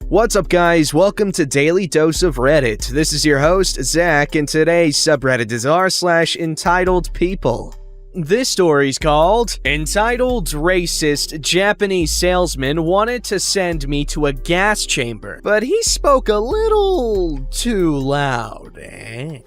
What's up, guys? Welcome to Daily Dose of Reddit. This is your host, Zach, and today's subreddit is r/EntitledPeople. This story's called Entitled Racist Japanese Salesman Wanted to Send Me to a Gas Chamber, but he spoke a little too loud.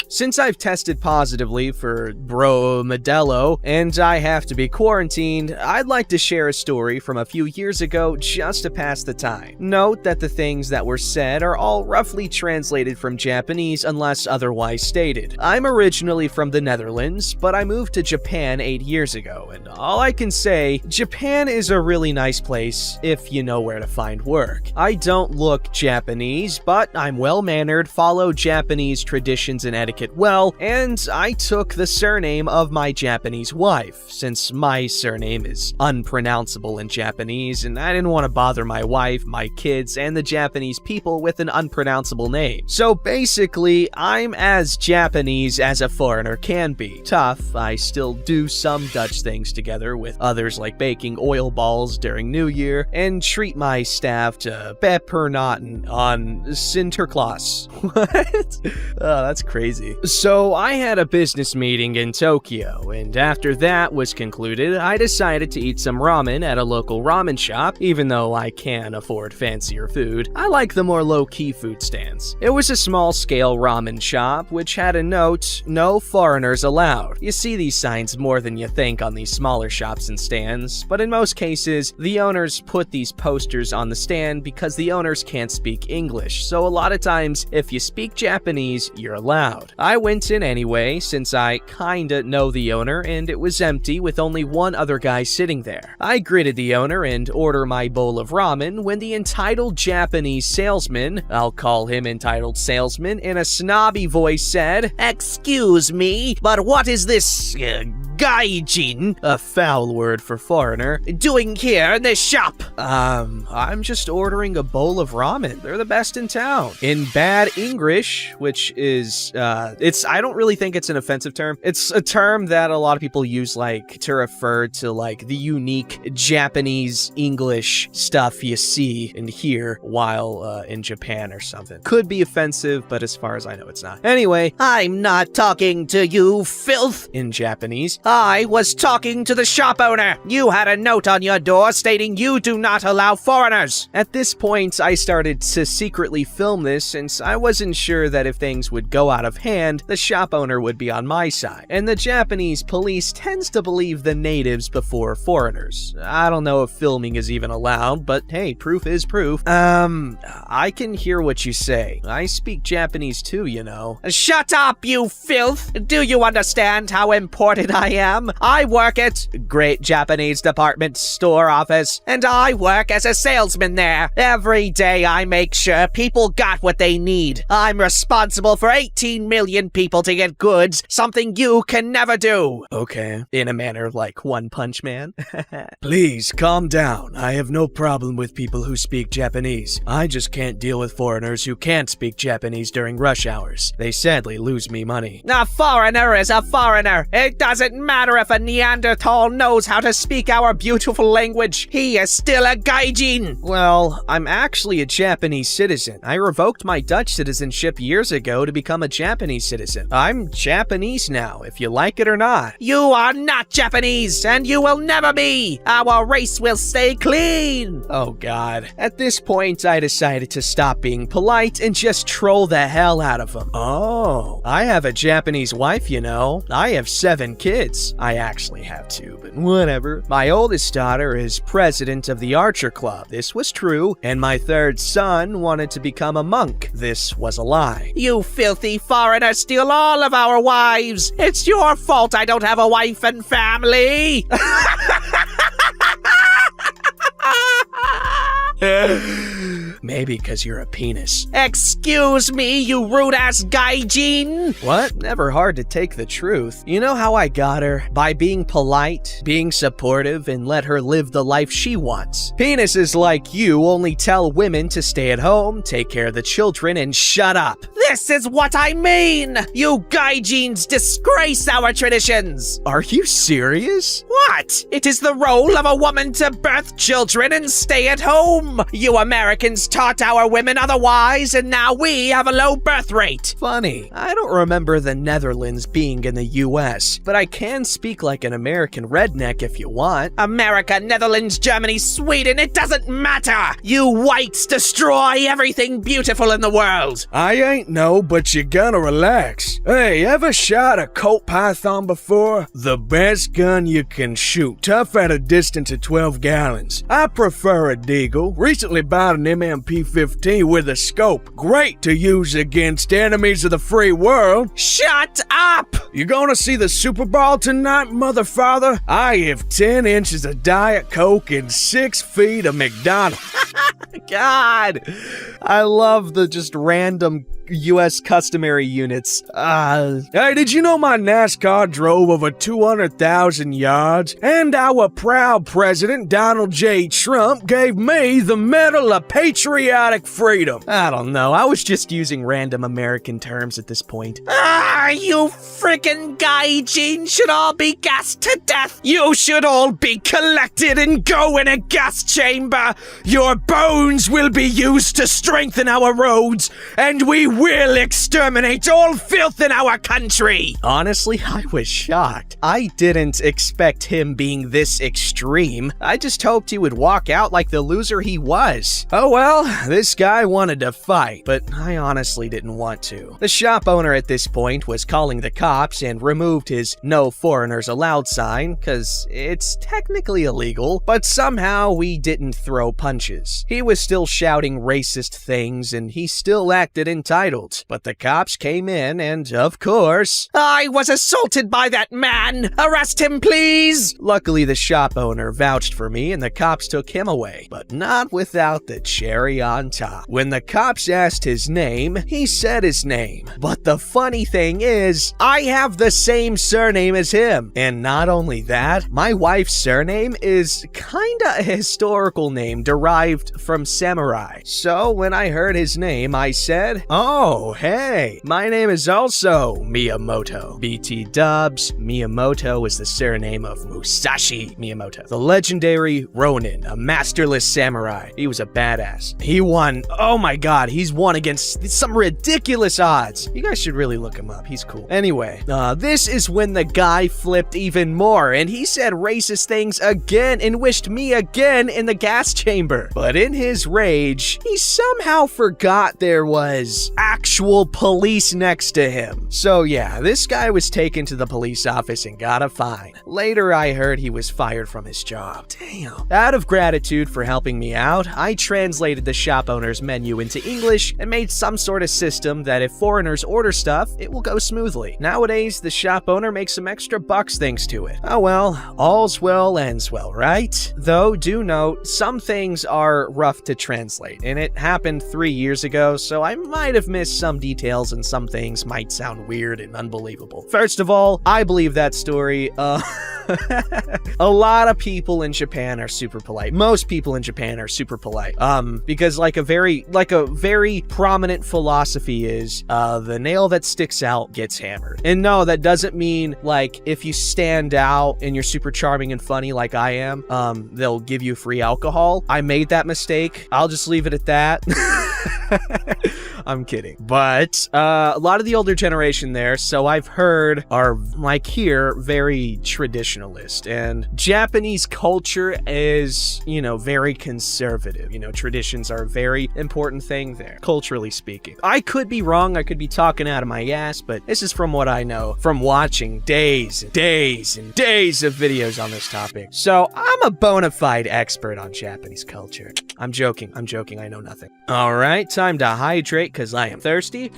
Since I've tested positively for Modelo and I have to be quarantined, I'd like to share a story from a few years ago just to pass the time. Note that the things that were said are all roughly translated from Japanese unless otherwise stated. I'm originally from the Netherlands, but I moved to Japan 8 years ago, and all I can say, Japan is a really nice place if you know where to find work. I don't look Japanese, but I'm well-mannered, follow Japanese traditions and etiquette well, and I took the surname of my Japanese wife, since my surname is unpronounceable in Japanese, and I didn't want to bother my wife, my kids, and the Japanese people with an unpronounceable name. So basically, I'm as Japanese as a foreigner can be. Tough, I still do some Dutch things together with others, like baking oil balls during New Year and treat my staff to pepernoten on Sinterklaas. What? Oh, that's crazy. So I had a business meeting in Tokyo, and after that was concluded, I decided to eat some ramen at a local ramen shop. Even though I can afford fancier food, I like the more low-key food stands. It was a small-scale ramen shop, which had a note, "No foreigners allowed." You see these signs more than you think on these smaller shops and stands, but in most cases, the owners put these posters on the stand because the owners can't speak English, so a lot of times, if you speak Japanese, you're allowed. I went in anyway, since I kinda know the owner, and it was empty with only one other guy sitting there. I greeted the owner and ordered my bowl of ramen when the entitled Japanese salesman, I'll call him Entitled Salesman, in a snobby voice said, "Excuse me, but what is this, gaijin, a foul word for foreigner, doing here in this shop?" I'm just ordering a bowl of ramen. They're the best in town. In bad English, which is, I don't really think it's an offensive term. It's a term that a lot of people use, like, to refer to, like, the unique Japanese English stuff you see and hear while, in Japan or something. Could be offensive, but as far as I know, it's not. Anyway, "I'm not talking to you, filth," in Japanese. "I was talking to the shop owner. You had a note on your door stating you do not allow foreigners." At this point, I started to secretly film this since I wasn't sure that if things would go out of hand, the shop owner would be on my side. And the Japanese police tends to believe the natives before foreigners. I don't know if filming is even allowed, but hey, proof is proof. I can hear what you say. I speak Japanese too, you know. "Shut up, you filth! Do you understand how important I am? I work at Great Japanese Department Store Office, and I work as a salesman there. Every day I make sure people got what they need. I'm responsible for 18 million people to get goods, something you can never do." Okay, in a manner like One Punch Man. "Please, calm down. I have no problem with people who speak Japanese. I just can't deal with foreigners who can't speak Japanese during rush hours. They sadly lose me money." "A foreigner is a foreigner. It doesn't matter if a Neanderthal knows how to speak our beautiful language. He is still a gaijin." "Well, I'm actually a Japanese citizen. I revoked my Dutch citizenship years ago to become a Japanese citizen. I'm Japanese now, if you like it or not." "You are not Japanese, and you will never be. Our race will stay clean." Oh god. At this point, I decided to stop being polite and just troll the hell out of him. "Oh, I have a Japanese wife, you know. I have 7 kids. I actually have 2, but whatever. My oldest daughter is president of the Archer Club. This was true. And my 3rd son wanted to become a monk. This was a lie." "You filthy foreigner, steal all of our wives. It's your fault I don't have a wife and family." Maybe because you're a penis. "Excuse me, you rude-ass gaijin." What? Never hard to take the truth. You know how I got her? By being polite, being supportive, and let her live the life she wants. Penises like you only tell women to stay at home, take care of the children, and shut up. This is what I mean! You gaijins disgrace our traditions! Are you serious? What? It is the role of a woman to birth children and stay at home! You Americans taught our women otherwise, and now we have a low birth rate! Funny. I don't remember the Netherlands being in the US, but I can speak like an American redneck if you want. America, Netherlands, Germany, Sweden, it doesn't matter! You whites destroy everything beautiful in the world! I ain't know, but you gotta relax. Hey, ever shot a Colt Python before? The best gun you can shoot, tough at a distance of 12 gallons. I prefer a Deagle. Recently bought an MMP-15 with a scope. Great to use against enemies of the free world. Shut up! You gonna see the Super Bowl tonight, motherfather? I have 10 inches of Diet Coke and 6 feet of McDonald's. God, I love the just random U.S. customary units. Hey, did you know my NASCAR drove over 200,000 yards? And our proud president, Donald J. Trump, gave me the Medal of Patriotic Freedom. I don't know. I was just using random American terms at this point. You frickin' gaijin should all be gassed to death. You should all be collected and go in a gas chamber. Your bones will be used to strengthen our roads, and we will exterminate all filth in our country! Honestly, I was shocked. I didn't expect him being this extreme. I just hoped he would walk out like the loser he was. Oh well, this guy wanted to fight, but I honestly didn't want to. The shop owner at this point was calling the cops and removed his "No Foreigners Allowed" sign, cause it's technically illegal, but somehow we didn't throw punches. He was still shouting racist things and he still acted entitled, but the cops came in and, of course, I was assaulted by that man! Arrest him, please! Luckily, the shop owner vouched for me and the cops took him away, but not without the cherry on top. When the cops asked his name, he said his name. But the funny thing is, I have the same surname as him. And not only that, my wife's surname is kinda a historical name derived from samurai. So when I heard his name, I said, "Oh, hey, my name is also Miyamoto." BT dubs, Miyamoto is the surname of Musashi Miyamoto, the legendary Ronin, a masterless samurai. He was a badass. He won, oh my god, he's won against some ridiculous odds. You guys should really look him up, he's cool. Anyway, this is when the guy flipped even more, and he said racist things again and wished me again in the gas chamber. But in his rage, he somehow forgot there was actual police next to him. So yeah, this guy was taken to the police office and got a fine. Later, I heard he was fired from his job. Damn. Out of gratitude for helping me out, I translated the shop owner's menu into English and made some sort of system that if foreigners order stuff, it will go smoothly. Nowadays, the shop owner makes some extra bucks thanks to it. Oh well, all's well ends well, right? Though, do note, some things are rough to translate, and it happened 3 years ago, so I might have missed some details and some things might sound weird and unbelievable. First of all, I believe that story, a lot of people in Japan are super polite. Most people in Japan are super polite. Because like a very prominent philosophy is, the nail that sticks out gets hammered. And no, that doesn't mean like if you stand out and you're super charming and funny like I am, they'll give you free alcohol. I made that mistake. I'll just leave it at that. I'm kidding. But a lot of the older generation there, so I've heard, are like here very traditionalist, and Japanese culture is, you know, very conservative. You know, traditions are a very important thing there, culturally speaking. I could be wrong, I could be talking out of my ass, but this is from what I know from watching days and days and days of videos on this topic. So I'm a bona fide expert on Japanese culture. I'm joking, I know nothing. All right, time to hydrate because I am thirsty.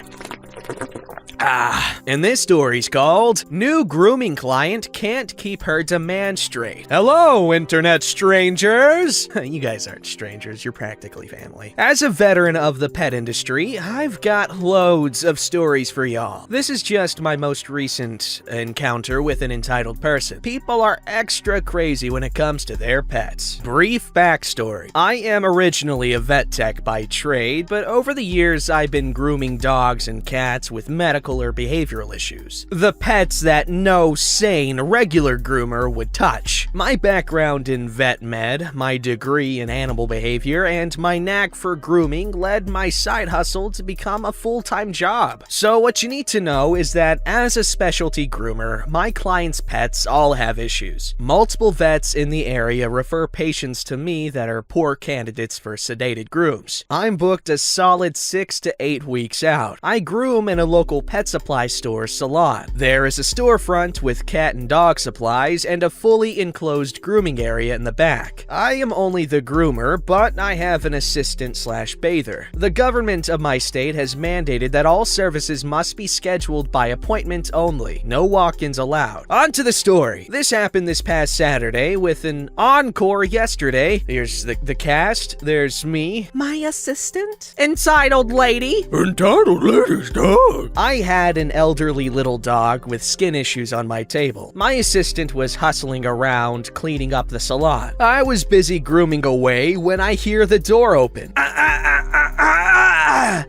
And this story's called New Grooming Client Can't Keep Her Demand Straight. Hello, internet strangers! You guys aren't strangers, you're practically family. As a veteran of the pet industry, I've got loads of stories for y'all. This is just my most recent encounter with an entitled person. People are extra crazy when it comes to their pets. Brief backstory. I am originally a vet tech by trade, but over the years I've been grooming dogs and cats with medical or behavioral issues. The pets that no sane, regular groomer would touch. My background in vet med, my degree in animal behavior, and my knack for grooming led my side hustle to become a full-time job. So what you need to know is that as a specialty groomer, my clients' pets all have issues. Multiple vets in the area refer patients to me that are poor candidates for sedated grooms. I'm booked a solid 6 to 8 weeks out. I groom in a local pet supply store salon. There is a storefront with cat and dog supplies and a fully enclosed grooming area in the back. I am only the groomer, but I have an assistant/bather. The government of my state has mandated that all services must be scheduled by appointment only. No walk-ins allowed. On to the story. This happened this past Saturday with an encore yesterday. Here's the cast. There's me, my assistant, entitled lady. Entitled lady's dog. I had an elderly little dog with skin issues on my table. My assistant was hustling around cleaning up the salon. I was busy grooming away when I hear the door open.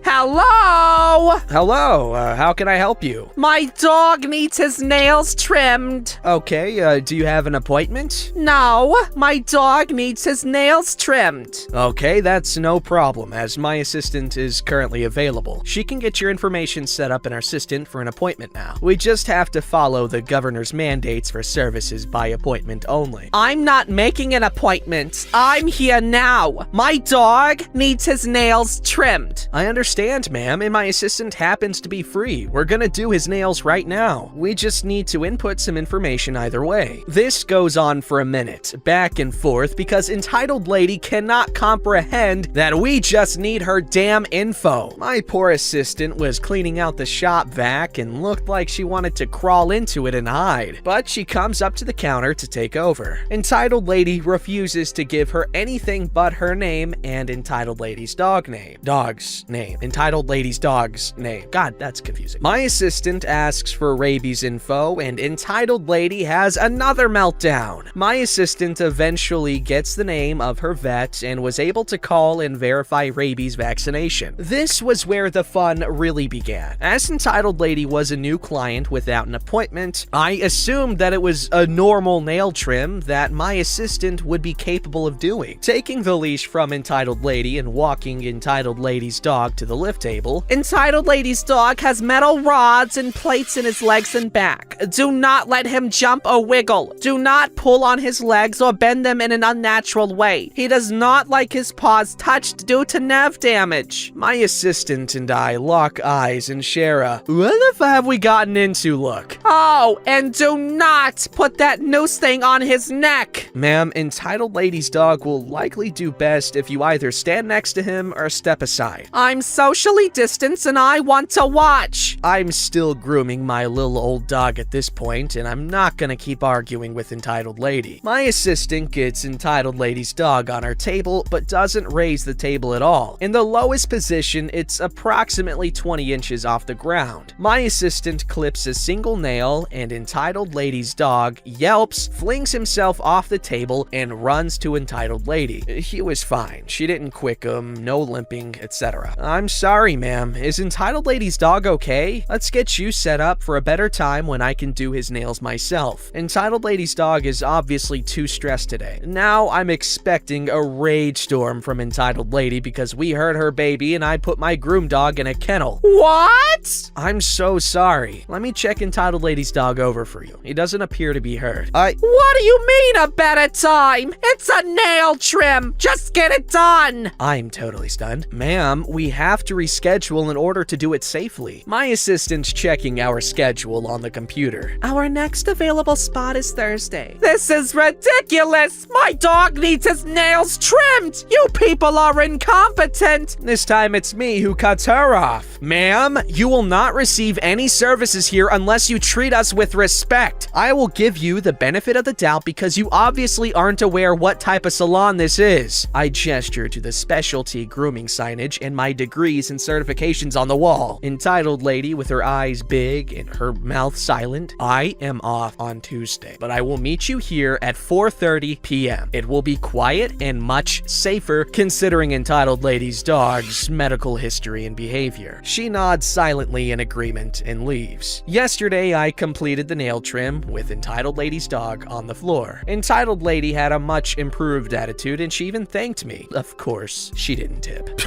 Hello? Hello, how can I help you? My dog needs his nails trimmed. Okay, do you have an appointment? No, my dog needs his nails trimmed. Okay, that's no problem, as my assistant is currently available. She can get your information set up in our assistant for an appointment now. We just have to follow the governor's mandates for services by appointment only. I'm not making an appointment. I'm here now. My dog needs his nails trimmed. I understand, ma'am, and my assistant happens to be free. We're gonna do his nails right now. We just need to input some information either way. This goes on for a minute, back and forth, because entitled lady cannot comprehend that we just need her damn info. My poor assistant was cleaning out the shop vac and looked like she wanted to crawl into it and hide, but she comes up to the counter to take over. Entitled lady refuses to give her anything but her name and entitled lady's dog's name. Entitled lady's dog's name. God, that's confusing. My assistant asks for rabies info, and entitled lady has another meltdown. My assistant eventually gets the name of her vet and was able to call and verify rabies vaccination. This was where the fun really began. As entitled lady was a new client without an appointment, I assumed that it was a normal nail trim that my assistant would be capable of doing. Taking the leash from entitled lady and walking entitled lady's dog to the lift table. Entitled lady's dog has metal rods and plates in his legs and back. Do not let him jump or wiggle. Do not pull on his legs or bend them in an unnatural way. He does not like his paws touched due to nerve damage. My assistant and I lock eyes and share a "what the f have we gotten into" look. Oh, and do not put that noose thing on his neck. Ma'am, entitled lady's dog will likely do best if you either stand next to him or step aside. I'm socially distanced and I want to watch. I'm still grooming my little old dog at this point, and I'm not gonna keep arguing with entitled lady. My assistant gets entitled lady's dog on her table, but doesn't raise the table at all. In the lowest position, it's approximately 20 inches off the ground. My assistant clips a single nail, and entitled lady's dog yelps, flings himself off the table, and runs to entitled lady. He was fine. She didn't quick him, no limping, etc. I'm sorry, ma'am. Is entitled lady's dog okay? Let's get you set up for a better time when I can do his nails myself. Entitled lady's dog is obviously too stressed today. Now I'm expecting a rage storm from entitled lady because we hurt her baby and I put my groom dog in a kennel. What? I'm so sorry. Let me check entitled lady's dog over for you. He doesn't appear to be hurt. What do you mean a better time? It's a nail trim. Just get it done. I'm totally stunned. Ma'am, we have to reschedule in order to to do it safely. My assistant's checking our schedule on the computer. Our next available spot is Thursday. This is ridiculous! My dog needs his nails trimmed! You people are incompetent! This time it's me who cuts her off. Ma'am, you will not receive any services here unless you treat us with respect. I will give you the benefit of the doubt because you obviously aren't aware what type of salon this is. I gesture to the specialty grooming signage and my degrees and certifications on the wall. Entitled lady with her eyes big and her mouth silent. I am off on Tuesday, but I will meet you here at 4:30 p.m. It will be quiet and much safer considering entitled lady's dog's medical history and behavior. She nods silently in agreement and leaves. Yesterday, I completed the nail trim with entitled lady's dog on the floor. Entitled lady had a much improved attitude and she even thanked me. Of course, she didn't tip.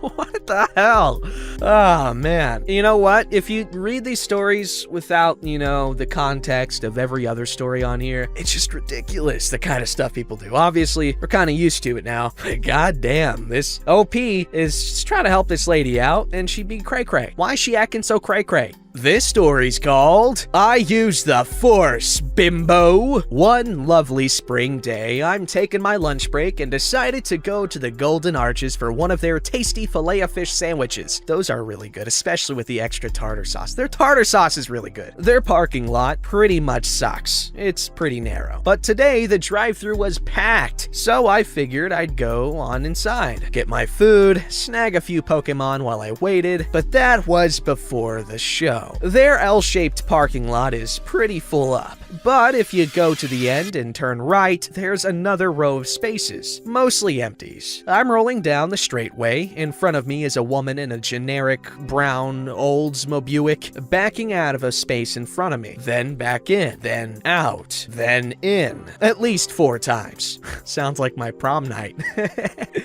What the hell? Oh, man. You know what? If you read these stories without, the context of every other story on here, it's just ridiculous, the kind of stuff people do. Obviously, we're kind of used to it now, but goddamn, this OP is just trying to help this lady out, and she be cray-cray. Why is she acting so cray-cray? This story's called, I Use the Force, Bimbo. One lovely spring day, I'm taking my lunch break and decided to go to the Golden Arches for one of their tasty filet-o-fish sandwiches. Those are really good, especially with the extra tartar sauce. Their tartar sauce is really good. Their parking lot pretty much sucks. It's pretty narrow. But today, the drive-thru was packed, so I figured I'd go on inside, get my food, snag a few Pokemon while I waited, but that was before the show. Their L-shaped parking lot is pretty full up, but if you go to the end and turn right, there's another row of spaces, mostly empties. I'm rolling down the straightway. In front of me is a woman in a generic brown Oldsmobile Buick, backing out of a space in front of me, then back in, then out, then in, at least 4 times. Sounds like my prom night.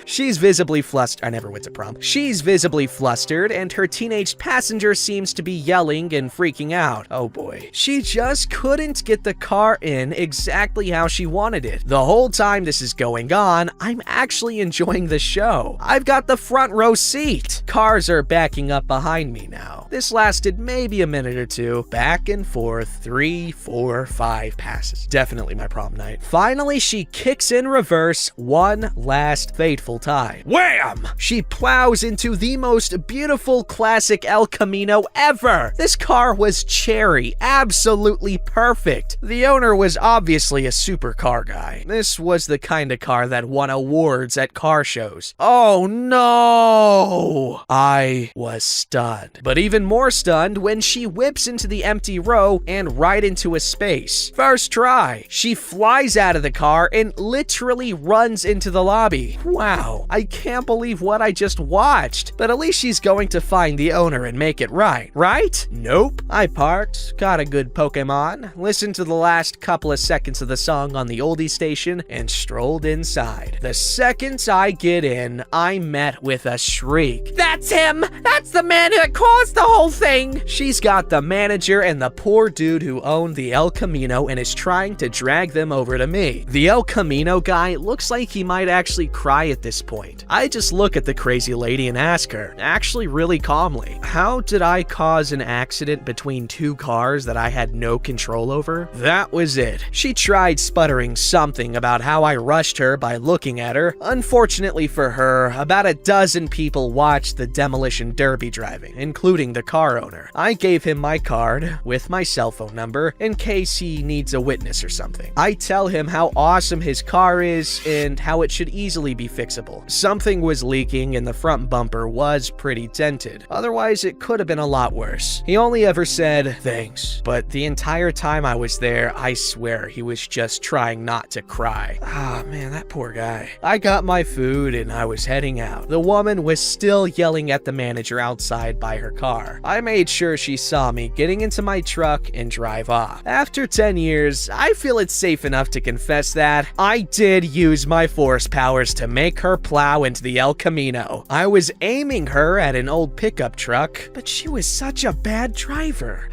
She's visibly flustered. I never went to prom. She's visibly flustered, and her teenage passenger seems to be yelling and freaking out. Oh boy. She just couldn't get the car in exactly how she wanted it. The whole time this is going on, I'm actually enjoying the show. I've got the front row seat. Cars are backing up behind me now. This lasted maybe a minute or two. Back and forth, 3, 4, 5 passes. Definitely my prom night. Finally, she kicks in reverse one last fateful time. Wham! She plows into the most beautiful classic El Camino ever. This car was cherry, absolutely perfect. The owner was obviously a supercar guy. This was the kind of car that won awards at car shows. Oh no! I was stunned. But even more stunned when she whips into the empty row and right into a space. First try. She flies out of the car and literally runs into the lobby. Wow, I can't believe what I just watched. But at least she's going to find the owner and make it right? Nope. I parked, got a good Pokemon, listened to the last couple of seconds of the song on the oldie station, and strolled inside. The second I get in, I met with a shriek. That's him! That's the man that caused the whole thing! She's got the manager and the poor dude who owned the El Camino and is trying to drag them over to me. The El Camino guy looks like he might actually cry at this point. I just look at the crazy lady and ask her, actually really calmly, how did I cause an accident between 2 cars that I had no control over? That was it. She tried sputtering something about how I rushed her by looking at her. Unfortunately for her, about a dozen people watched the demolition derby driving, including the car owner. I gave him my card with my cell phone number in case he needs a witness or something. I tell him how awesome his car is and how it should easily be fixable. Something was leaking and the front bumper was pretty dented. Otherwise, it could have been a lot worse. He only ever said, thanks. But the entire time I was there, I swear he was just trying not to cry. Ah, man, that poor guy. I got my food and I was heading out. The woman was still yelling at the manager outside by her car. I made sure she saw me getting into my truck and drive off. After 10 years, I feel it's safe enough to confess that I did use my force powers to make her plow into the El Camino. I was aiming her at an old pickup truck, but she was such a bad driver.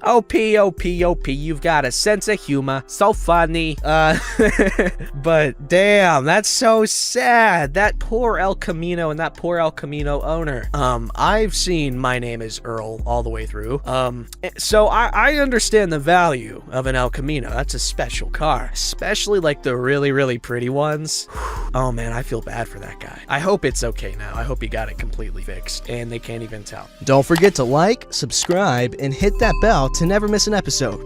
OP, you've got a sense of humor. So funny. But damn, that's so sad. That poor El Camino and that poor El El Camino owner. I've seen My Name is Earl all the way through. So I understand the value of an El Camino. That's a special car, especially like the really, really pretty ones. Oh man, I feel bad for that guy. I hope it's okay now. I hope he got it completely fixed and they can't even tell. Don't forget to like, subscribe, and hit that bell to never miss an episode.